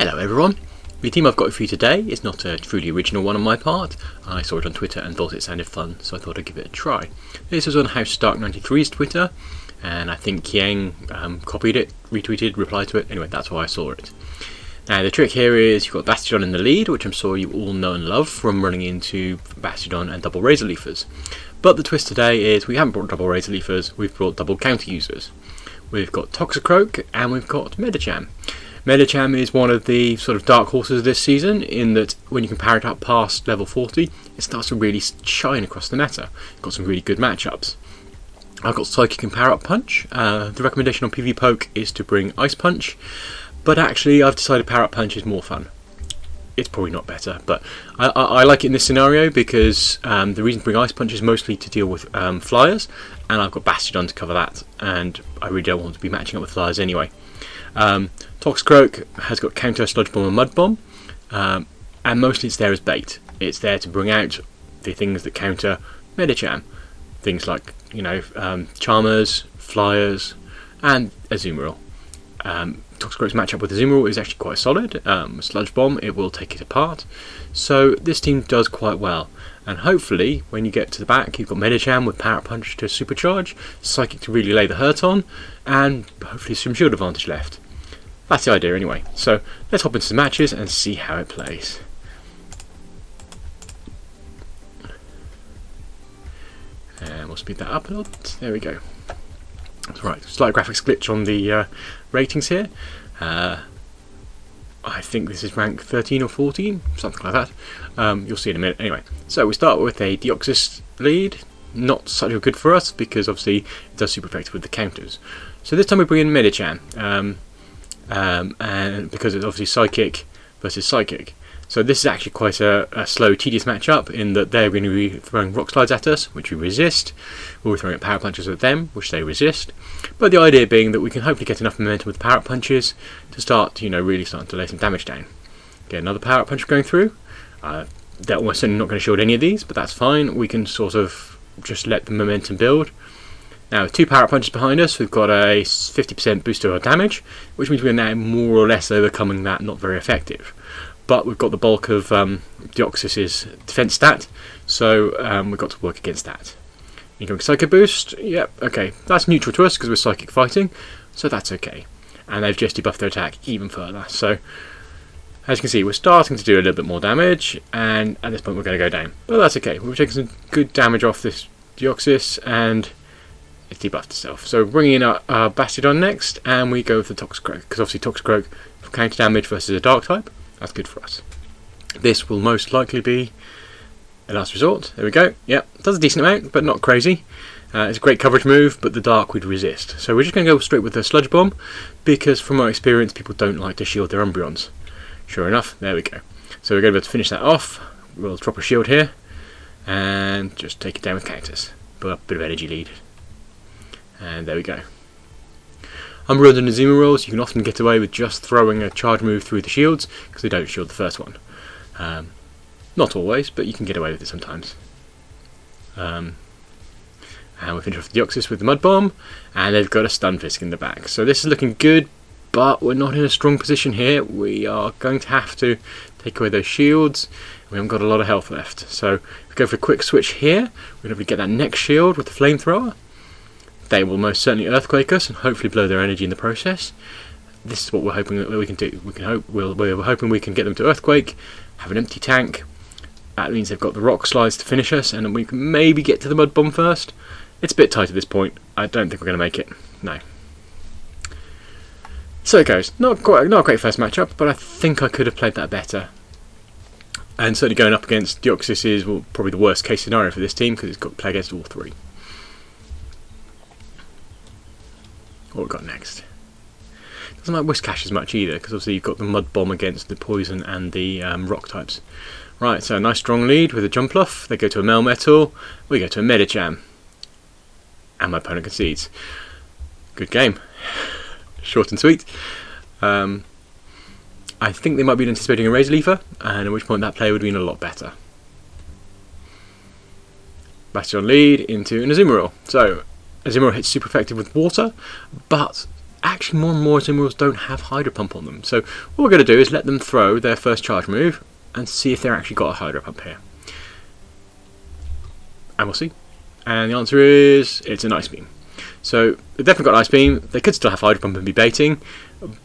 Hello everyone. The team I've got for you today is not a truly original one on my part. I saw it on Twitter and thought it sounded fun, so I thought I'd give it a try. This was on HouseStark93's Twitter, and I think Yang copied it, retweeted, replied to it. Anyway, that's why I saw it. Now the trick here is you've got Bastiodon in the lead, which I'm sure you all know and love from running into Bastiodon and double Razor Leafers. But the twist today is we haven't brought double Razor Leafers, we've brought double counter users. We've got Toxicroak and we've got Medicham. Medicham is one of the sort of dark horses this season in that when you can power it up past level 40, it starts to really shine across the meta. It's got some really good matchups. I've got Psychic and Power Up Punch. The recommendation on PV Poke is to bring Ice Punch, but actually I've decided Power Up Punch is more fun. It's probably not better, but I like it in this scenario because the reason to bring Ice Punch is mostly to deal with flyers, and I've got Bastiodon to cover that, and I really don't want to be matching up with flyers anyway. Toxicroak has got counter Sludge Bomb and Mud Bomb, and mostly it's there as bait. It's there to bring out the things that counter Medicham, things like Charmers, Flyers, and Azumarill. Toxicroak's matchup with Azumarill is actually quite solid. Sludge Bomb, it will take it apart. So this team does quite well. And hopefully, when you get to the back, you've got Medicham with Power Punch to supercharge, Psychic to really lay the hurt on, and hopefully some shield advantage left. That's the idea anyway. So let's hop into some matches and see how it plays. And we'll speed that up a lot. There we go. That's right. Slight graphics glitch on the ratings here. I think this is rank 13 or 14, something like that. You'll see in a minute. Anyway, so we start with a Deoxys lead. Not such a good for us because obviously it does super effective with the counters. So this time we bring in Medicham, and because it's obviously Psychic versus Psychic. So this is actually quite a slow, tedious matchup in that they're going to be throwing Rock Slides at us, which we resist. We're throwing Power Punches at them, which they resist. But the idea being that we can hopefully get enough momentum with Power Punches to start, really starting to lay some damage down. Get another Power Punch going through. They're almost certainly not going to shield any of these, but that's fine. We can sort of just let the momentum build. Now, with two Power Punches behind us, we've got a 50% boost to our damage, which means we're now more or less overcoming that not very effective. But we've got the bulk of Deoxys's defense stat, so we've got to work against that. Incoming Psychic Boost, yep, okay. That's neutral to us because we're Psychic fighting, so that's okay. And they've just debuffed their attack even further. So, as you can see, we're starting to do a little bit more damage, and at this point we're going to go down. But that's okay. We've taken some good damage off this Deoxys, and it's debuffed itself. So we're bringing in our Bastiodon next, and we go with the Toxicroak, because obviously Toxicroak for counter damage versus a Dark type. That's good for us. This will most likely be a last resort. There we go. Yep, does a decent amount, but not crazy. It's a great coverage move, but the Dark would resist. So we're just going to go straight with the Sludge Bomb, because from our experience, people don't like to shield their Umbreons. Sure enough, there we go. So we're going to be able to finish that off. We'll drop a shield here, and just take it down with counters. Put up a bit of energy lead. And there we go. Umbreons and Azumarills, you can often get away with just throwing a charge move through the shields because they don't shield the first one. Not always, but you can get away with it sometimes. And we finish off the Deoxys with the Mud Bomb, and they've got a Stunfisk in the back. So this is looking good, but we're not in a strong position here. We are going to have to take away those shields. We haven't got a lot of health left. So if we go for a quick switch here, we're going to get that next shield with the Flamethrower. They will most certainly Earthquake us and hopefully blow their energy in the process. This is what we're hoping that we can do. We're hoping we can get them to Earthquake, have an empty tank. That means they've got the Rock Slides to finish us, and we can maybe get to the Mud Bomb first. It's a bit tight at this point. I don't think we're going to make it. No. So it goes. Not a great first matchup, but I think I could have played that better. And certainly going up against Deoxys is probably the worst case scenario for this team because it's got to play against all three. What we've got next. Doesn't like Whiscash as much either, because obviously you've got the Mud Bomb against the Poison and the Rock types. Right, so a nice strong lead with a Jumpluff. They go to a Melmetal. We go to a Medicham. And my opponent concedes. Good game. Short and sweet. I think they might be anticipating a Razor Leafer, and at which point that play would have been a lot better. Bastiodon Lead into an Azumarill. So Azumarill hits super effective with water, but actually more and more Azumarill don't have Hydro Pump on them. So what we're going to do is let them throw their first charge move and see if they're actually got a Hydro Pump here. And we'll see. And the answer is it's an Ice Beam. So they've definitely got Ice Beam. They could still have Hydro Pump and be baiting,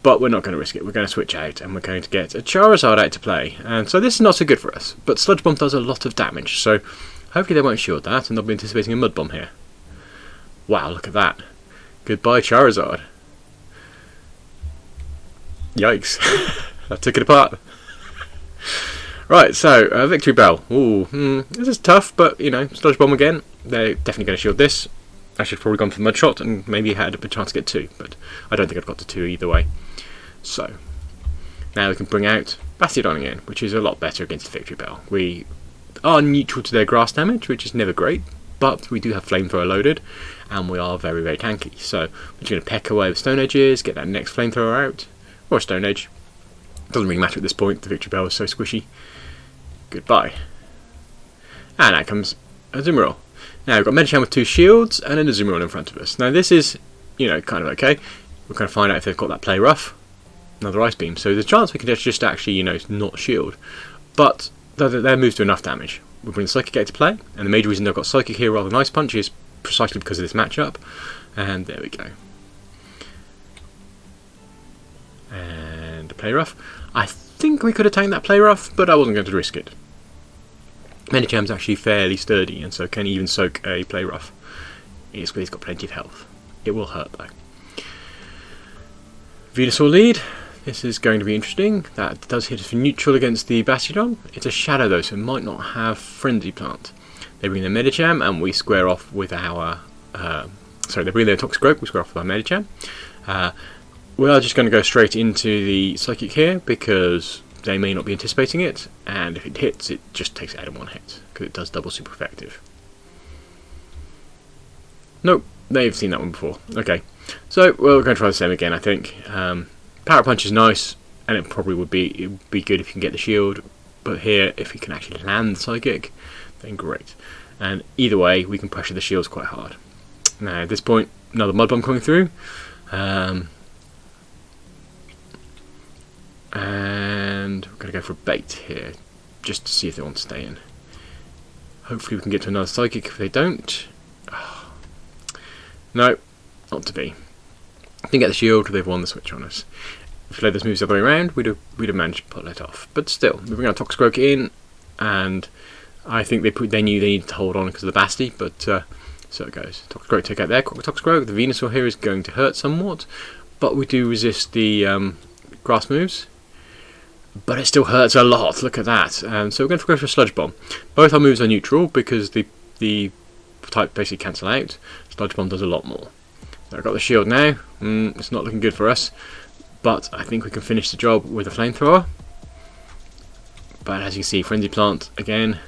but we're not going to risk it. We're going to switch out and we're going to get a Charizard out to play. And so this is not so good for us. But Sludge Bomb does a lot of damage, so hopefully they won't shield that and they'll be anticipating a Mud Bomb here. Wow, look at that. Goodbye Charizard. Yikes. I took it apart. Right, so Victory Bell. Ooh, this is tough, but you know, Sludge Bomb again. They're definitely going to shield this. I should have probably gone for Mud Shot and maybe had a chance to get 2, but I don't think I've got to 2 either way. So now we can bring out Bastiodon again, which is a lot better against Victory Bell. We are neutral to their grass damage, which is never great, but we do have Flamethrower loaded, and we are very, very tanky. So we're just going to peck away with Stone Edges, get that next Flamethrower out, or Stone Edge. Doesn't really matter at this point, the Victory Bell is so squishy. Goodbye. And out comes Azumarill. Now we've got Medicham with 2 shields and an Azumarill in front of us. Now this is, you know, kind of okay. We're going to find out if they've got that Play Rough. Another Ice Beam. So there's a chance we can just actually, you know, not shield. But their moves do enough damage. We bring the Psychic out to play, and the major reason they've got Psychic here rather than Ice Punch is precisely because of this matchup. And there we go. And a Play Rough. I think we could have taken that Play Rough, but I wasn't going to risk it. Medicham's actually fairly sturdy, and so can even soak a Play Rough. He's got plenty of health. It will hurt though. Venusaur Lead. This is going to be interesting. That does hit us for neutral against the Bastiodon. It's a Shadow though, so it might not have Frenzy Plant. They bring their Medicham, and we square off with our... they bring their Toxicroak, we square off with our Medicham. We are just going to go straight into the Psychic here, because they may not be anticipating it, and if it hits, it just takes it out in one hit, because it does double super effective. Nope, they've seen that one before. Okay, so we're going to try the same again, I think. Power Punch is nice, and it probably would be good if you can get the shield, but here, if you can actually land the Psychic, then great. And either way, we can pressure the shields quite hard. Now, at this point, another Mud Bomb coming through. And we're going to go for a bait here, just to see if they want to stay in. Hopefully we can get to another Psychic if they don't. Oh. No, not to be. Didn't get the shield, they've won the switch on us. If we let this move the other way around, we'd have managed to pull it off. But still, we bring our Toxicroak in, and I think they knew they needed to hold on because of the Basti, but so it goes. Toxicroak take out their Toxicroak. The Venusaur here is going to hurt somewhat, but we do resist the grass moves. But it still hurts a lot, look at that. So we're going to go for a Sludge Bomb. Both our moves are neutral because the type basically cancel out. Sludge Bomb does a lot more. So I've got the shield now. It's not looking good for us, but I think we can finish the job with a Flamethrower. But as you can see, Frenzy Plant again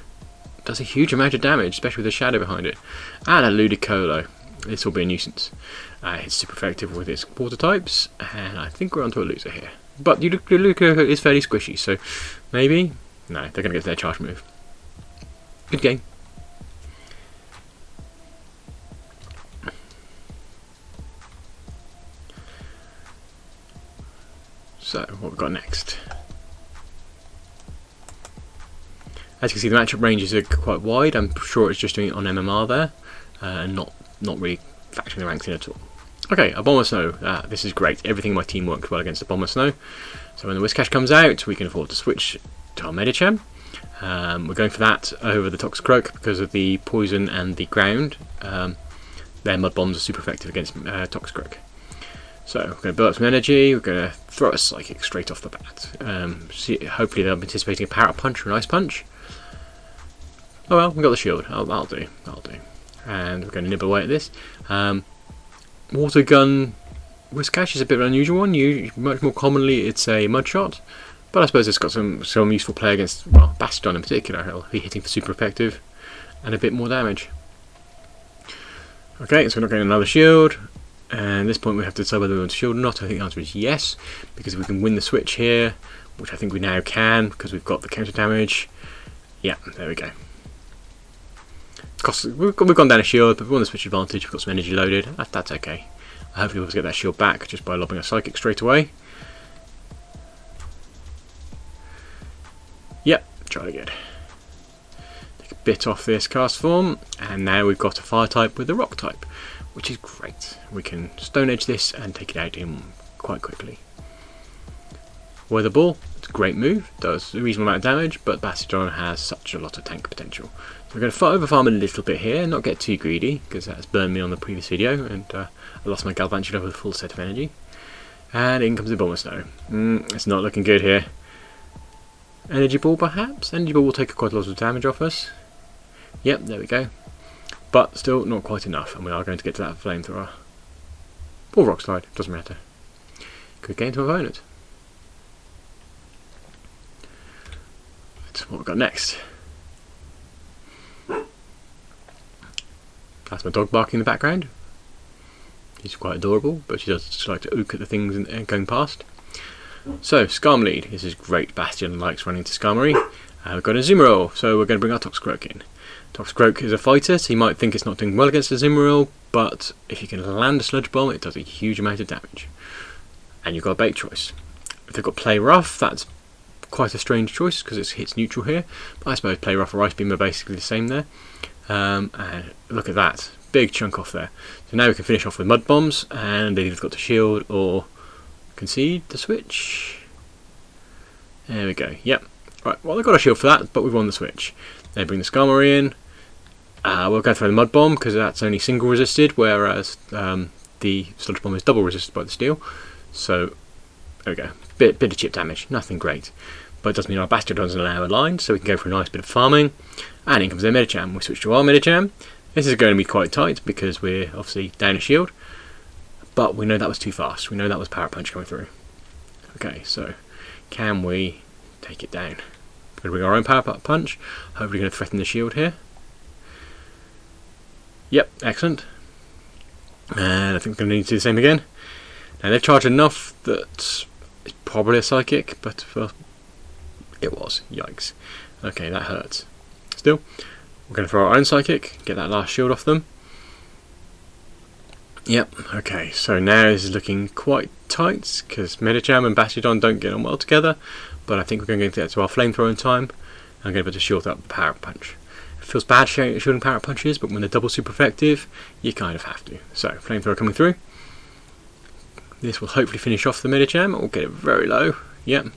does a huge amount of damage, especially with the shadow behind it. And a Ludicolo. This will be a nuisance. It's super effective with its water types, and I think we're onto a loser here. But Ludicolo is fairly squishy, so maybe? No, they're going to get their charge move. Good game. So, what we've got next? As you can see, the matchup ranges are quite wide. I'm sure it's just doing it on MMR there, and not really factoring the ranks in at all. Okay, a Bomber Snow. This is great. Everything in my team works well against a Bomber Snow. So when the Whiscash comes out, we can afford to switch to our Medicham. We're going for that over the Toxicroak because of the poison and the ground. Their Mud Bombs are super effective against Toxicroak. So we're going to build up some energy. We're going to throw a Psychic straight off the bat. Hopefully they'll be anticipating a Power Punch or an Ice Punch. Oh well, we've got the shield. That'll do. And we're going to nibble away at this. Water Gun Whiscash is a bit of an unusual one. Much more commonly it's a Mud Shot, but I suppose it's got some useful play against, well, Bastiodon in particular. He'll be hitting for super effective and a bit more damage. Okay, so we're not getting another shield, and at this point we have to decide whether we want to shield or not. I think the answer is yes, because we can win the switch here, which I think we now can because we've got the counter damage. Yeah, there we go. We've gone down a shield, but we won the switch advantage. We've got some energy loaded. That's okay. Hopefully we'll get that shield back just by lobbing a Psychic straight away. Yep, jolly good. Take a bit off this cast form, and now we've got a fire type with a rock type, which is great. We can Stone Edge this and take it out in quite quickly. Weather Ball, it's a great move, does a reasonable amount of damage, but Bastiodon has such a lot of tank potential. So we're going to over farm a little bit here, not get too greedy, because that's burned me on the previous video, and I lost my Galvantula with a full set of energy. And in comes the Bomber Snow. It's not looking good here. Energy Ball perhaps? Energy Ball will take quite a lot of damage off us. Yep, there we go. But still not quite enough, and we are going to get to that Flamethrower. Or Rock Slide, doesn't matter. Good game to opponent. That's what we've got next. That's my dog barking in the background. She's quite adorable, but she does just like to ook at the things going past. So, Skarm Lead. This is great. Bastiodon likes running to Skarmory. We've got a Azumarill, so we're going to bring our Toxicroak in. Toxicroak is a fighter, so he might think it's not doing well against Azumarill, but if you can land a Sludge Bomb, it does a huge amount of damage. And you've got a bait choice. If they've got Play Rough, that's quite a strange choice because it hits neutral here. But I suppose Play Rough or Ice Beam are basically the same there. And look at that, big chunk off there. So now we can finish off with Mud Bombs, and they've either got to shield or concede the switch. There we go. Yep. Right. Well, they've got a shield for that, but we've won the switch. They bring the Skarmory in. We'll go for the Mud Bomb because that's only single resisted, whereas the Sludge Bomb is double resisted by the steel. So there we go. Bit of chip damage, nothing great. But it does mean our Bastiodons are now aligned, so we can go for a nice bit of farming. And in comes their Medicham. We switch to our Medicham. This is going to be quite tight because we're obviously down a shield. But we know that was too fast. We know that was Power Punch coming through. Okay, so can we take it down? We're going to bring our own Power Punch. Hopefully going to threaten the shield here. Yep, excellent. And I think we're going to need to do the same again. Now they've charged enough that it's probably a Psychic, but it was. Yikes. Okay, that hurts. Still, we're going to throw our own Psychic, get that last shield off them. Yep, okay, so now this is looking quite tight because Medicham and Bastiodon don't get on well together, but I think we're going to get to our Flamethrower in time. I'm going to be able to shield up the Power Punch. It feels bad shielding Power Punches, but when they're double super effective, you kind of have to. So, Flamethrower coming through. This will hopefully finish off the Medicham, or get it very low. Yep.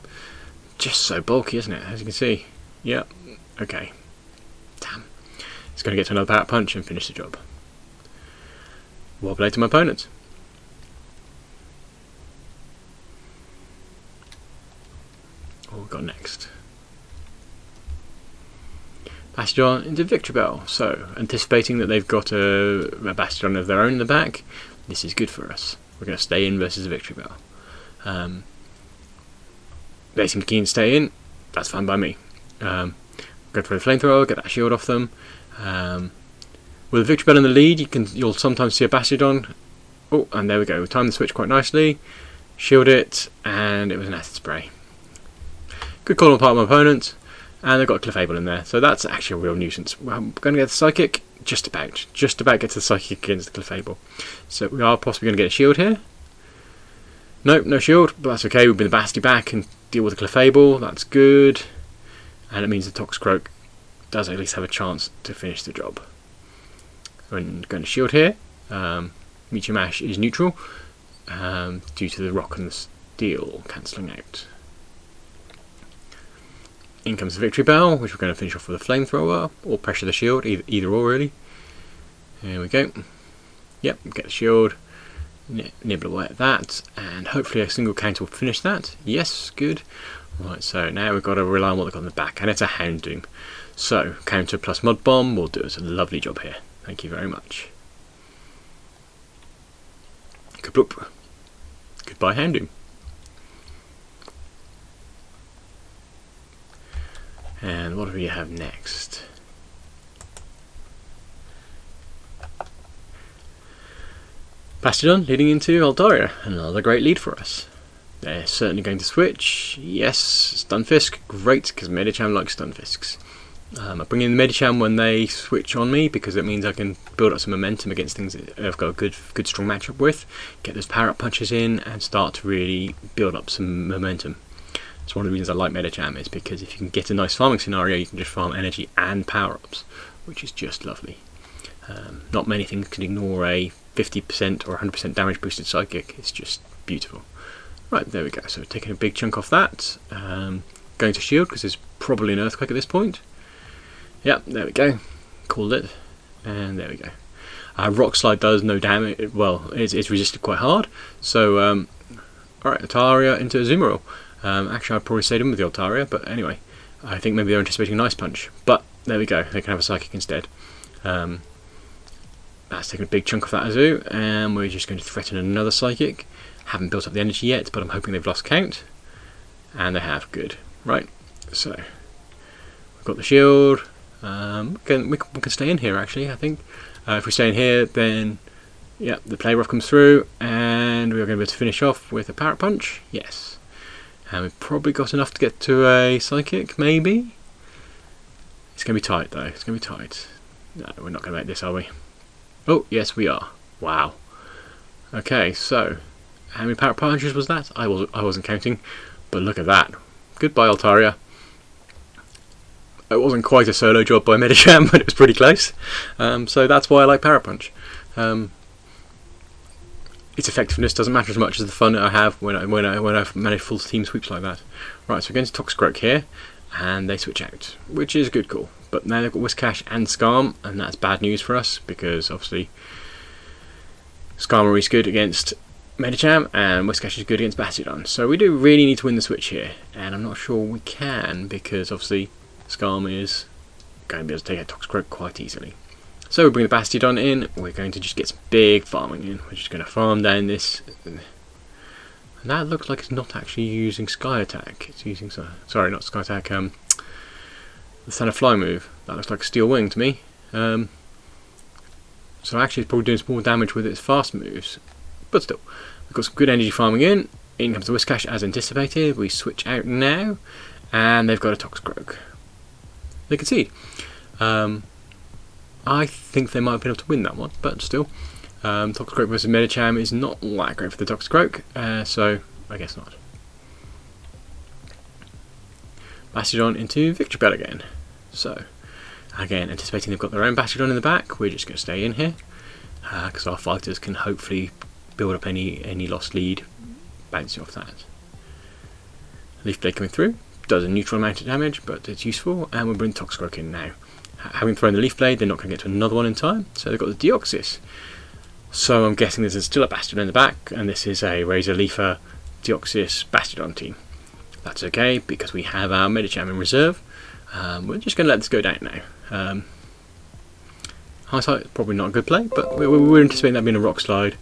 Just so bulky, isn't it? As you can see. Yep. Okay. Damn. It's going to get to another Power Punch and finish the job. Well played to my opponent. What we've got next? Bastiodon into Victreebel. So, anticipating that they've got a Bastiodon of their own in the back, this is good for us. We're going to stay in versus a Victreebel. They seem keen to stay in. That's fine by me. Go for the Flamethrower, get that shield off them. With a Victreebel in the lead, you'll sometimes see a Bastiodon. Oh, and there we go. We timed the switch quite nicely. Shield it, and it was an Acid Spray. Good call on the part of my opponent. And they've got a Clefable in there, so that's actually a real nuisance. I'm going to get the Psychic, just about get to the Psychic against the Clefable. So we are possibly going to get a shield here. Nope, no shield, but that's okay. We'll bring the Basti back and deal with the Clefable. That's good, and it means the Toxicroak does at least have a chance to finish the job. We're going to shield here. Medicham Ash is neutral due to the rock and the steel cancelling out. In comes the Victreebel, which we're going to finish off with a Flamethrower, or pressure the shield, either or really. There we go. Yep, get the shield, nibble away at that, and hopefully a single counter will finish that. Yes, good. Right, so now we've got to rely on what they've got in the back, and it's a Houndoom. So, counter plus Mud Bomb will do us a lovely job here. Thank you very much. Kabloop. Goodbye, Houndoom. And what do we have next? Bastiodon leading into Altaria, another great lead for us. They're certainly going to switch. Yes, Stunfisk, great, because Medicham likes Stunfisks. I bring in the Medicham when they switch on me, because it means I can build up some momentum against things that I've got a good strong matchup with, get those power up punches in and start to really build up some momentum. It's one of the reasons I like Medicham, is because if you can get a nice farming scenario, you can just farm energy and power ups, which is just lovely. Not many things can ignore a 50% or 100% damage boosted psychic. It's just beautiful. Right, there we go. So taking a big chunk off that, going to shield because there's probably an earthquake at this point. Yep, there we go. Called it. And there we go. Rock Slide does no damage. Well, it's resisted quite hard. So, alright, Altaria into Azumarill. Actually, I'd probably stayed in with the Altaria, but anyway. I think maybe they're anticipating a Nice Punch. But, there we go. They can have a Psychic instead. That's taken a big chunk of that Azu. And we're just going to threaten another Psychic. Haven't built up the energy yet, but I'm hoping they've lost count. And they have. Good. Right. So, we've got the shield. We can stay in here actually, I think. If we stay in here, then yeah, the play rough comes through, and we're going to be able to finish off with a power punch. Yes. And we've probably got enough to get to a psychic, maybe. It's going to be tight though, it's going to be tight. No, we're not going to make this, are we? Oh, yes we are. Wow. Okay, so, how many power punches was that? I wasn't counting, but look at that. Goodbye, Altaria. It wasn't quite a solo job by Medicham, but it was pretty close. So that's why I like Power Punch. Its effectiveness doesn't matter as much as the fun that I have when I manage full team sweeps like that. Right, so we're going to Toxicroak here, and they switch out, which is a good call. But now they've got Whiscash and Skarm, and that's bad news for us, because obviously Skarmory is good against Medicham, and Whiscash is good against Bastiodon. So we do really need to win the switch here, and I'm not sure we can, because obviously Skarm is going to be able to take out Toxicroak quite easily. So we bring the Bastiodon in, we're going to just get some big farming in. We're just going to farm down this. And that looks like it's not actually using Sky Attack. It's using, sorry, not Sky Attack, the Standard Fly move. That looks like Steel Wing to me. So actually it's probably doing some more damage with its fast moves. But still, we've got some good energy farming in. In comes the Whiscash as anticipated. We switch out now, and they've got a Toxicroak. They concede. I think they might have been able to win that one, but still. Toxicroak versus Medicham is not that great for the Toxicroak, so I guess not. Bastiodon into Victory Bell again. So, again, anticipating they've got their own Bastiodon in the back, we're just going to stay in here, because our fighters can hopefully build up any lost lead bouncing off that. Leaf Blade coming through. Does a neutral amount of damage, but it's useful, and we'll bring Toxicroak in now. Having thrown the Leaf Blade, they're not going to get to another one in time, so they've got the Deoxys. So I'm guessing there's still a Bastiodon in the back, and this is a Razor Leafer Deoxys Bastiodon team. That's okay, because we have our Medicham in reserve. We're just going to let this go down now. Hindsight, probably not a good play, but we're anticipating that being a Rock Slide,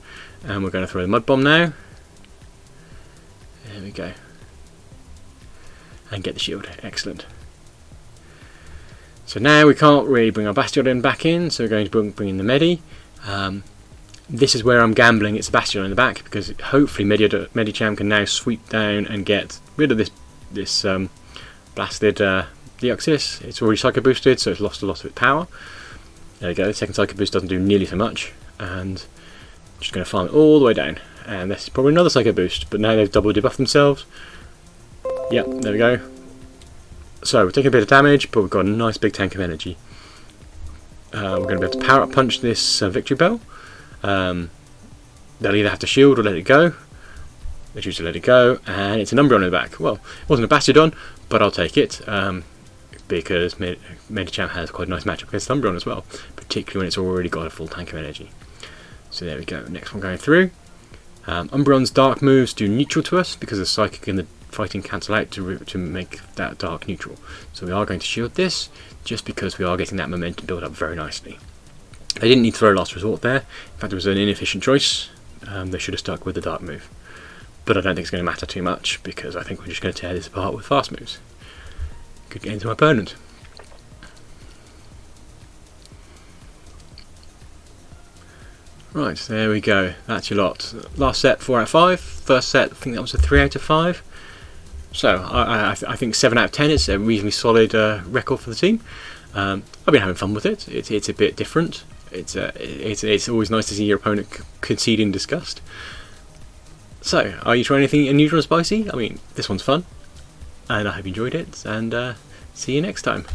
and we're going to throw the Mud Bomb now. There we go. And get the shield. Excellent. So now we can't really bring our Bastiodon back in, so we're going to bring in the Medi. This is where I'm gambling it's a Bastiodon in the back, because hopefully Medicham can now sweep down and get rid of this blasted Deoxys. It's already Psycho Boosted, so it's lost a lot of its power. There we go, the second Psycho Boost doesn't do nearly so much, and just going to farm it all the way down. And this is probably another Psycho Boost, but now they've double debuffed themselves. Yep, there we go. So we're taking a bit of damage, but we've got a nice big tank of energy. We're going to be able to power up punch this Victory Bell. They'll either have to shield or let it go. They choose to let it go, and it's an Umbreon in the back. Well, it wasn't a Bastiodon, but I'll take it, because Medicham has quite a nice matchup against Umbreon as well, particularly when it's already got a full tank of energy. So there we go, next one going through. Umbreon's dark moves do neutral to us, because the Psychic and the Fighting cancel out to make that dark neutral. So we are going to shield this, just because we are getting that momentum build up very nicely. They didn't need to throw a last resort there. In fact, it was an inefficient choice. They should have stuck with the dark move. But I don't think it's going to matter too much, because I think we're just going to tear this apart with fast moves. Good game to my opponent. Right, there we go. That's your lot. Last set, 4 out of 5. First set, I think that was a 3 out of 5. So I think 7 out of 10 is a reasonably solid record for the team. I've been having fun with it. It's a bit different. It's always nice to see your opponent concede in disgust. So, are you trying anything unusual or spicy? I mean, this one's fun, and I hope you enjoyed it, and see you next time.